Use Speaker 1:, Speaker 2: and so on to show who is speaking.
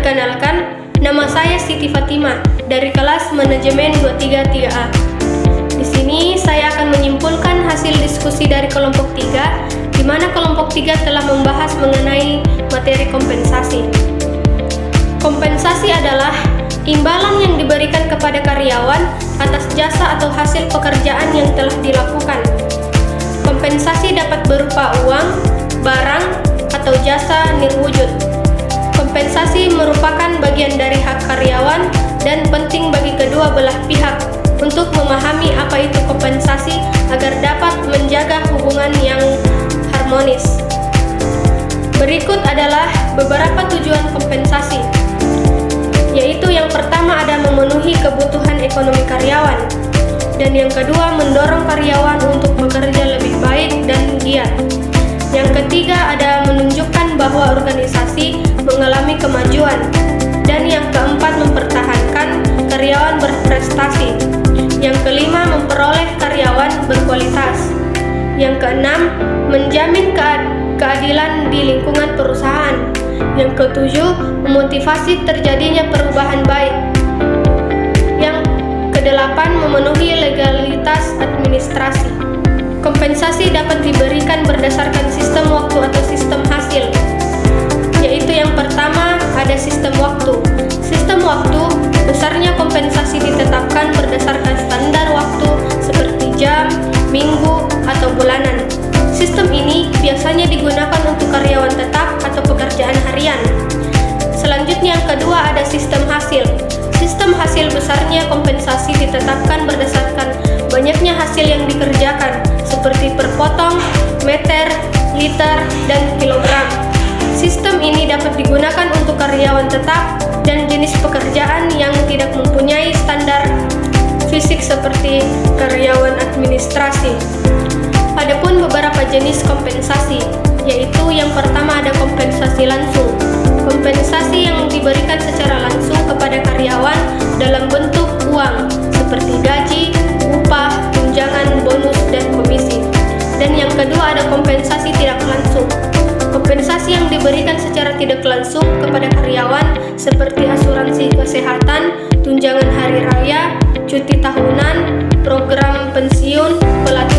Speaker 1: Perkenalkan, nama saya Siti Fatima dari kelas Manajemen 233A. Di sini saya akan menyimpulkan hasil diskusi dari kelompok 3, di mana kelompok 3 telah membahas mengenai materi kompensasi. Kompensasi adalah imbalan yang diberikan kepada karyawan atas jasa atau hasil pekerjaan yang telah dilakukan. Kompensasi dapat berupa uang, barang, atau jasa nirwujud. Kompensasi merupakan bagian dari hak karyawan dan penting bagi kedua belah pihak untuk memahami apa itu kompensasi agar dapat menjaga hubungan yang harmonis. Berikut adalah beberapa tujuan kompensasi, yaitu yang pertama ada memenuhi kebutuhan ekonomi karyawan, dan yang kedua mendorong karyawan untuk bekerja lebih baik dan giat. Yang ketiga ada menunjukkan bahwa organisasi mengalami kemajuan, dan yang keempat mempertahankan karyawan berprestasi. Yang kelima memperoleh karyawan berkualitas. Yang keenam menjamin keadilan di lingkungan perusahaan. Yang ketujuh memotivasi terjadinya perubahan baik. Yang kedelapan memenuhi legalitas administrasi. Kompensasi dapat diberikan berdasarkan sistem waktu atau sistem hasil, yaitu yang pertama ada sistem waktu. Sistem waktu, besarnya kompensasi ditetapkan berdasarkan standar waktu seperti jam, minggu, atau bulanan. Sistem ini biasanya digunakan untuk karyawan tetap atau pekerjaan harian. Selanjutnya yang kedua ada sistem hasil. Sistem hasil, besarnya kompensasi ditetapkan berdasarkan banyaknya hasil yang dikerjakan, seperti per potong, meter, liter, dan kilogram. Sistem ini dapat digunakan untuk karyawan tetap dan jenis pekerjaan yang tidak mempunyai standar fisik seperti karyawan administrasi. Adapun beberapa jenis kompensasi, yaitu yang pertama ada kompensasi langsung. Kompensasi yang diberikan secara langsung kepada karyawan dalam bentuk uang, seperti gaji, upah, tunjangan, bonus, dan komisi. Dan yang kedua ada kompensasi tidak langsung. Kompensasi yang diberikan secara tidak langsung kepada karyawan seperti asuransi kesehatan, tunjangan hari raya, cuti tahunan, program pensiun, pelatihan